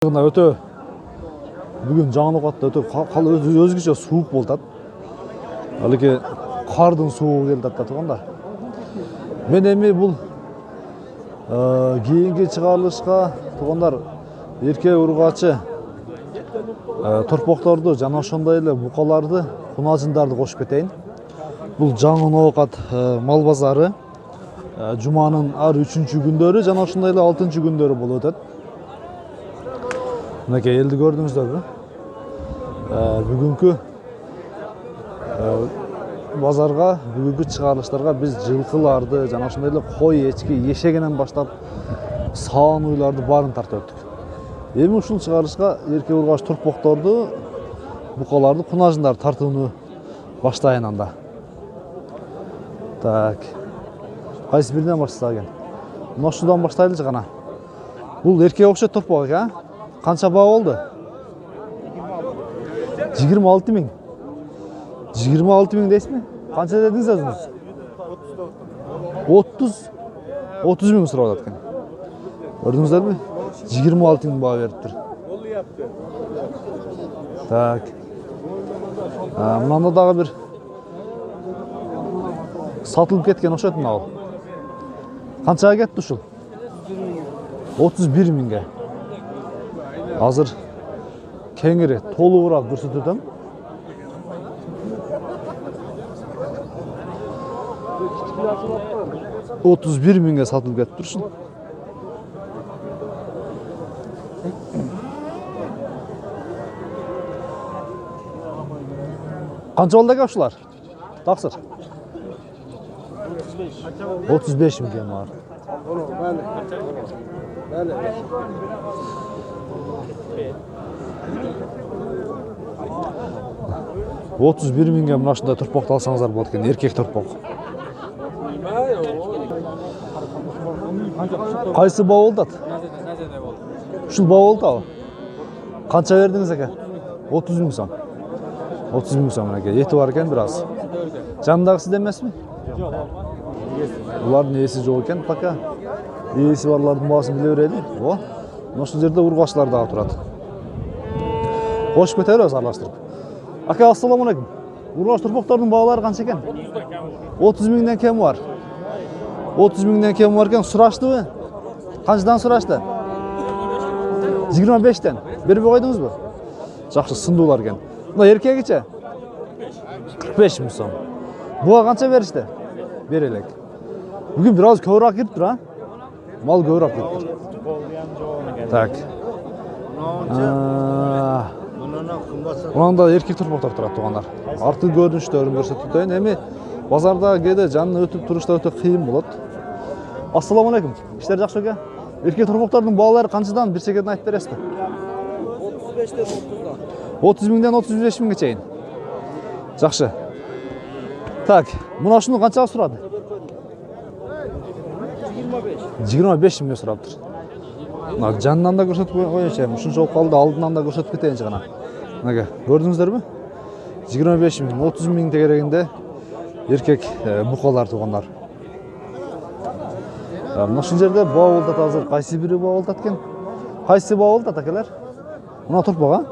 Өтө бүгүн жаңылыкта өтө өзгөчө суук болуп атат. Ал эки кардын суугу келип атат тууганда. Мен эми бул кийинки чыгарылышка туугандар эркек ургачы торпокторду жана ошондой эле букаларды, кунажындарды кошуп кетейин. Бул жаңы ноокат мал базары жуманын ар 3-чү күндөрү жана ошондой эле 6-чы күндөрү болуп өтөт. Мынакей элди көрдүңүздөрбү? Бүгүнкү базарга, бүгүнкү чыгарылыштарга биз жылкыларды жана ошондой эле кой, эчки, эшегинен баштап саан уйларды баарын тартып өттүк. Эми ушул чыгарылышка эркек ургач торпокторду, букаларды, кунажындарды тартууну баштайын анда. Так. Кайсы биринен баштасак экен? Мына ушудан баштайлычы кана. Бул эркек окшойт торпок экен, а? Канча баа болду? 26 000. 26 000 дейсизби? Канча дедиңиз өзүңүз? 30 000 сурап атат экен. Көрдүңүздөрбү? 26 000 баа бериптир. Так. Мында дагы бир сатылып кеткен окшойт мына бул. Канчага кетти ушул? 31 000ге. Азыр кеңири толугураак көрсөтөт өтөм. $31 000ге сатылып кетиптир ушул. Канча болду экен ушулар? Таксыр. 35 000ге бар. 31 000ге мына ушундай торпокты алсаңыздар болот экен, эркек торпок. Кайсы баа болду ат? Ушул баа болду ал. Канча бердиңиз экен? 30 000 сом. 30 000 сом экен. Эти бар экен бир аз. Жанындагы сиз эмесми? Жок. Булардын ээси жок экен пока. Ээси барлардын баасын биле берели. О, мына ушул жерде ургачылар дагы турат. Кошуп кетебиз аралаштырып. Ака, ассаламу алейкум. Ургач торпоктордун баалары канча экен? 30 000ден кем бар. 30 000ден кем бар экен. Сураштыбы? Канчадан сурашты? 25ден. Берип койдуңузбу? Жакшы, сындуулар экен. Мына эркегиче? 45 000 сом. Буга канча беришти? Бер элек. Бүгүн бир аз көбүрөөк кириптир, а? Мал көбүрөөк кириптир. Так. Мында эркек торпоктор турат туугандар. Арты көрүнүштөрүн көрсөтүп өтөйүн. Эми базарда кээде жанына өтүп турушта өтө кыйын болот. Ассаламу алейкум. Иштер жакшы экен? Эркек торпоктордун баалары канчадан бир секеден айтып бересизби? 35ден 30дан. 30 000ден 35 000ге чейин. Жакшы. Так, мына ушуну канчага сурады? 25 000 сураптыр. Мына жанынан да көрсөтүп коеюнчу, ушунча болуп калды, алдынан да көрсөтүп кетейинчи гана. Мына көрдүңүздөрбү? 25 000, 30 000 тегерегинде эркек букалар туугандар. Мына ушул жерде баа болуп атат азыр. Кайсы бири баа болуп атат экен? Кайсы баа болуп атат акелер? Мына торпок, а?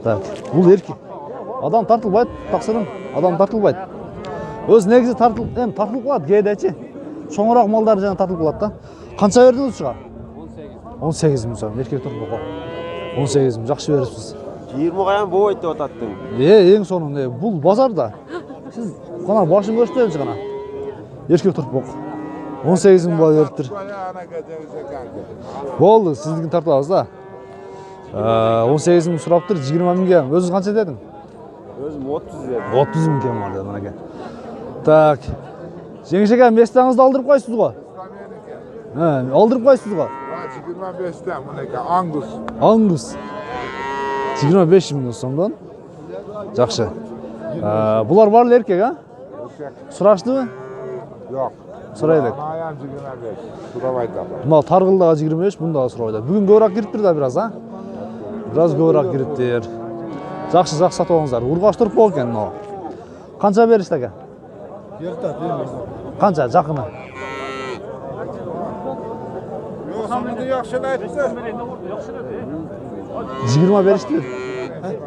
Так, бул эркек. Адам тартылбайт, таксырым. Адам тартылбайт. Өз негизи тартылып калат кээдечи. Чоңураак малдар жана тартылып калат да. Канча бердиңиз ушуга? 18 000 сом эркек торпокко. 18 000 жакшы берипсиз. 20 каян болбойт деп ататтың. Эң сонун бул базарда. Сиз кана башын көрсөтөбүз кана. Эркек торпок. 18 000 баа бериптир. Болду, сиздикин тартабыз да. 18 000 сураптыр, 20 000ге. Өзүң канча дедиң? Өзүм 30 дедим. 30 000 кем бар дедим мына экен. Так. Жеңишеге местаңызды алдырып койсуз го? Алдырып койсуз го? 25ден мынеке Ангус. Ангус. 25 000 сомдон. Жакшы. Булар баары эркек, а? Сураштыбы? Жок. Сурайлык. Аян 25. Сурабайт да. Мына таргылдагы 25, бундагы сурабайт. Бүгүн көбүрөөк кириптир да бир аз, а? Бир аз көбүрөөк кириптир. Жакшы сатып алыңыздар. Ургач торпок экен мына. Канча беришти экен? Канча жакыны? Sonunda yaxşını aytdı. 20 berişti.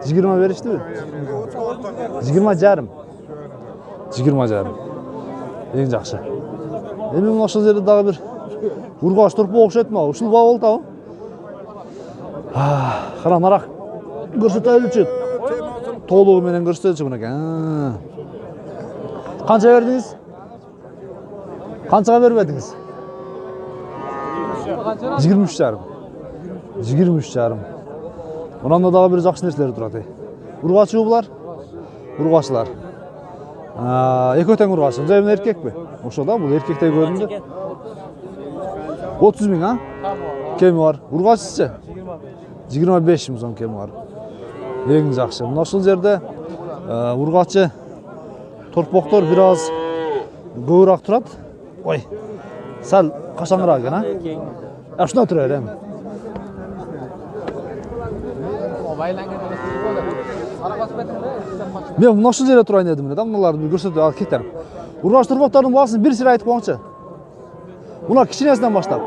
20 berişti. 20 jarım. 20 jarım. Eng yaxşı. Endi mana shu yerda dagı bir urg'och turib o'xshatma. Ушул baba oldu tamam. Qara maraq. Ko'rsataylik. To'lug'i menen ko'rsataylik buni ekan. Qancha berdingiz? Qanchaga berib edingiz? 23 jarım. 23 jarım. Bundan da bir жақсы нәрселер тұрады. Urg'ochi bular? Urg'ochilar. Ekoten urg'ochi. Bunday erkek mi? O'sha da bu erkekdek ko'rindi. 30 ming ha? Kemi var. Urg'ochisichi? 25 ming so'm kemi var. Eng yaxshi. Mana shu yerda urg'ochi torpoqlar biroz ko'proq turadi. Voy. Sal qashonroq ekan ha? Shuna turaveradi. Men mana shu yerda turayın dedim da, bularni bir ko'rsatib olib ketaman. Urg'och turpoqlarning bahosini bir sira aytib qo'yingchi. Bular kichkinasidan boshlab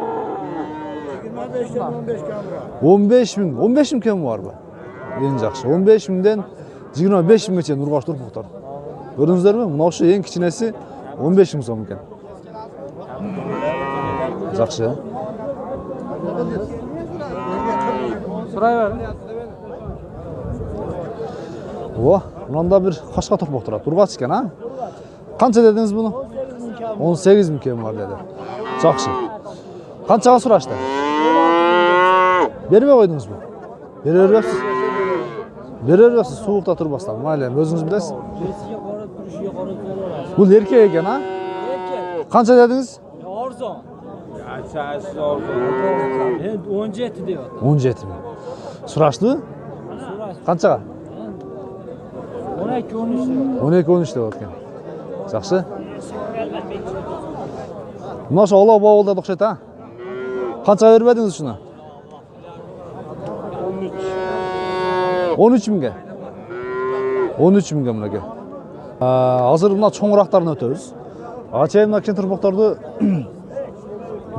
15 ming, 15 ming kemi var bu. Eng yaxshi. 15 mingdan 25 minggacha urg'och turpoqlar. Ko'rdingizlarmi? Mana shu eng kichkinasi 15 ming so'm ekan. Yaxshi. So'rayver. Voh, bundan bir qo'shqa turpoq turadi. Urg'och ekan ha? Qancha dedingiz buni? 18 ming kemi var dedi. Yaxshi. Qanchaga so'rashdi? Bermay qo'ydingiz bu. Beraverasiz. Beraverasiz, sovuqda turmasdan. Mayli, o'zingiz bilasiz. Bu erkek ekan ha? Erkek. Qancha dedingiz? Arzon. Aşağısı oldu. 17 diyor. 17 ming. So'rashdi? Qanchaga? 12 13. 12-13 deyotgan. Yaxshi. Mana shu Alloh bovulda o'xshaydi ha? Qanchaga berib edingiz shuni? 13 mingga. 13 mingga bunaqa. Hozir buna cho'ngroqlarni o'tamiz. Achayimda kichik turpoqlarni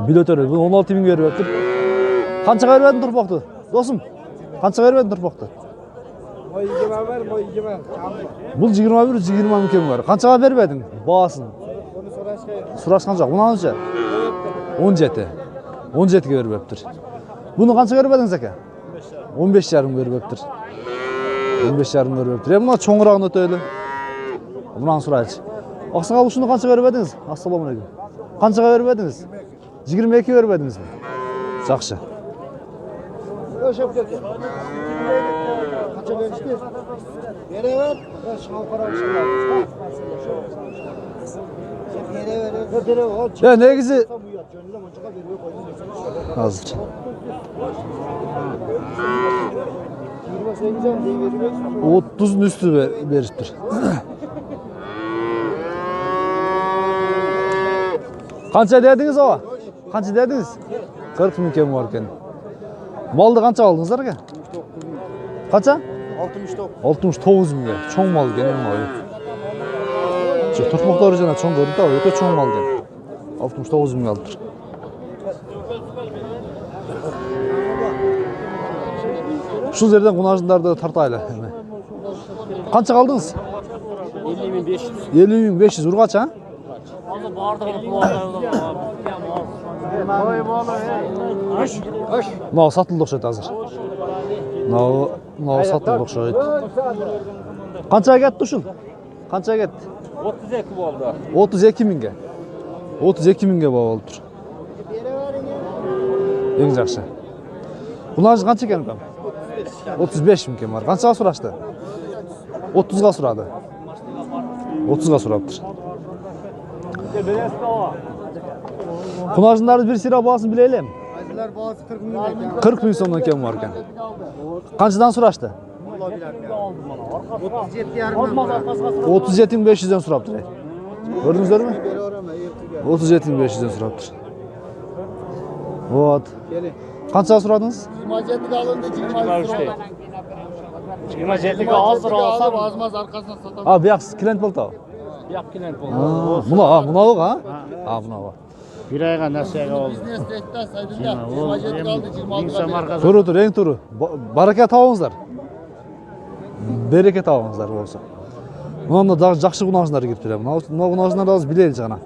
bil o'tamiz. Buni 16 mingga berib o'tib. Qanchaga berib edin turpoqni? Do'stim, qanchaga berib edin turpoqni? Moy 20 ver, moy 20. Bu 21-20 ming kemi var. Qanchaga berib edin? Bahosin. Onu so'rashga. So'rashgan joq. Bunancha? 17. 17 ga berib o'tibdir. Buni qanchaga berib edingiz aka? 15,5 berib o'tibdir. 15,5 berib o'tibdir. Buni cho'ngrog'ini o'tayli. Bundan so'raychi. Oqsoqol shuni qanchaga berib edingiz? Assalomu alaykum. Qanchaga berib edingiz? 22 berib edingizmi? Yaxshi. O'sha yerga. Qancha berishdi? Beraver. Ya negizi hozir. 30'un üstü beriptir. Qancha dedingiz ava? Qancha dedingiz? 40 ming kemi var ekan. Maldı qancha aldыңыздар aka? Qancha? 69 mingga. Cho'ng mal ekan bu. Turpoqlari jana cho'ng ko'rdi da, o'ta cho'ng mal ekan. 69 ming olibdir. Şu yerden qonajlardı tartaylı. Qancha qaldınız? 50.500. 50.500 urg'och ha? Hozir bardığını kullanıyorlar. Hoş. No, satıldı o'xshaydi hozir. No, satıldı o'xshaydi. Qanchaga ketdi shul? Qanchaga ketdi? 32 bo'ldi. 32 mingga. 32 mingga bo'libdir. Eng yaxshi. Bular qancha ekan ukam? 35 ming ekan. Qanchaga so'rashdi? 30 ga so'radi. 30 ga so'rabdir. Qunajlarning bir sira bahosini bilaylik. Aylar bazı 40 ming ekan. 40 ming so'mdan kam bor ekan. Qanchadan so'rashdi? 37.500 dan so'rabdir. Ko'rdingizlarmi? 37.500 dan so'rabdir. Vot. Qancha so'radingiz? 27 alındı, 23'te. 27'ga hozir olsam Azmaz arkasına satalım. Ha, bu yoq klient bo'ldi. yo'q klient Buna, buna yo'q ha? Ha, buna yo'q. Bir ayga nasıyaga oldu. Biznes rektas aydınlar. 27 kaldı 26 kaldı. Markası. Turu tur, eng turu. Baraka табыңыздар. Береке табыңыздар болса. Мында дагы жакшы кунашындар кирип тур. Мына кунашындарды азыр билели жана.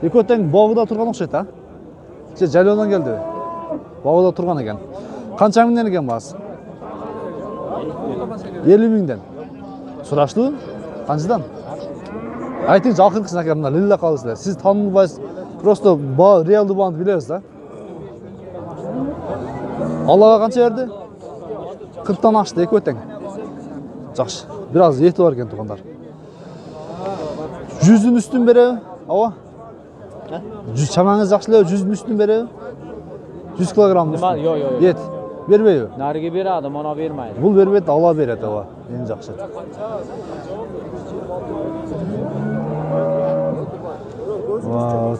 Экөө тең багыда турган окшойт, а? Жалиондан келди. Багыда турган экен. Канча миңден экен баасы? 50 миңден. Сураштуу? Канчадан? Айтыңыз, акыркысын ака, мына лилла калысыздар. Сиз таанылбайсыз. Просто реалдуу бааны билебиз да. Аллага канча берди? 40тан ашты, экөө тең. Жакшы. Бир аз эти бар экен туугандар. 100дүн үстүн береби? Ооба. 100 чамаңыз жакшы эле, 100дүн үстүн береби? 100 килограмм үстүн. Yok. Ет. Бербейби? Narigi beradi, mana bermaydi. Бул бербейт, ала берет, ооба. Эң жакшы. Вот.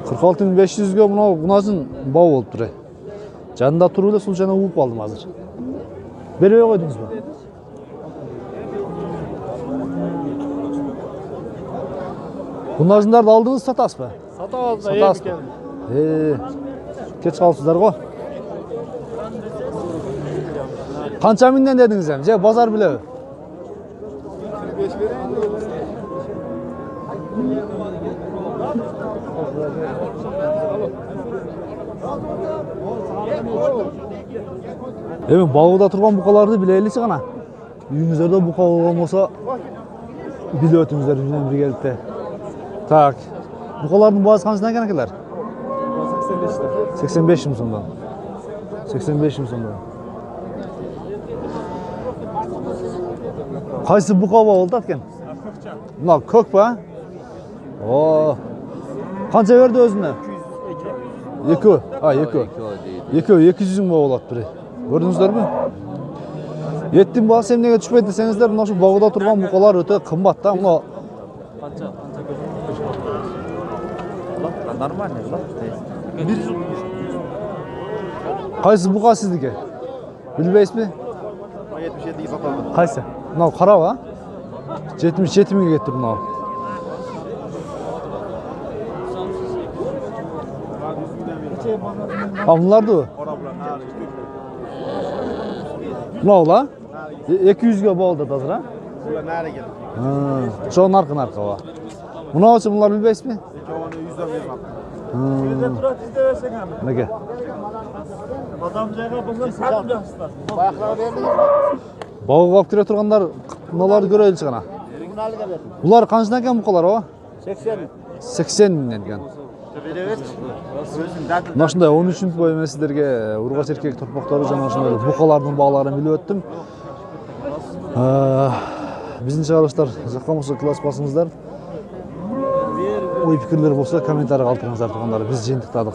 Кырк алты миң 500ге мынажын бау болуп тур. Жанында туруп эле сулчаны ууп калдым азыр. Бербей койдуңузбу? Мынажындарды алдыңыз, сатасызбы? Satağız da Сатасызбы? Кеч калыпсыздар го. Канча миңден дедиңиз эми? Же базар билеби? 45 vereyim de. Эми багыда турган букаларды билеличи гана. Үйүңүздөрдө бука болгон болсо билип өтүңүздөр менен бир келипте. Так. Букалардын баасы канчадан экен акелер? 85 миң сомдон. 85 миң сомдон. Кайсы бука болду экен? Мына көк ба? О. Канча берди өзүнө? 2. Экөө. 200 миң болот бири. Көрдүңүздөрбү? Еттин баасы эмнеге түшпөйт десеңиздер, мына ушул багыда турган букалар өтө кымбат да. Мына Нормально, да? кайсы бука сиздики? Билбейсизби? 77'yi satalım. Кайсы? Мына караба? 77 миңге кетти мына. Мыналарды? Мынаула? 200ге болду азыр, а? Bunlar nereye geldi? Ошонун аркы ба. Мынаучу мулар билбейсизби? Onu 100'den vermem. Неге? Adam cayga bunlar satmıyor. Bayakları verdiniz mi? Багып алып кире тургандар мыналарды көрөлүчү гана. Bunu alıga verdim. Булар канчадан экен букалар, ооба? 80. 80 миңден экен. Evet. Özüm derdim. Мына ушундай 13 бой мен сиздерге ургач эркек торпоктору жана ошондой букалардын бааларын билип өттүм. Биздин чыгарылыштар жаккан болсо класс басыңыздар. Ой пикирлер болсо комментарий калтырыңыздар туугандар. Биз жыйынтыктадык.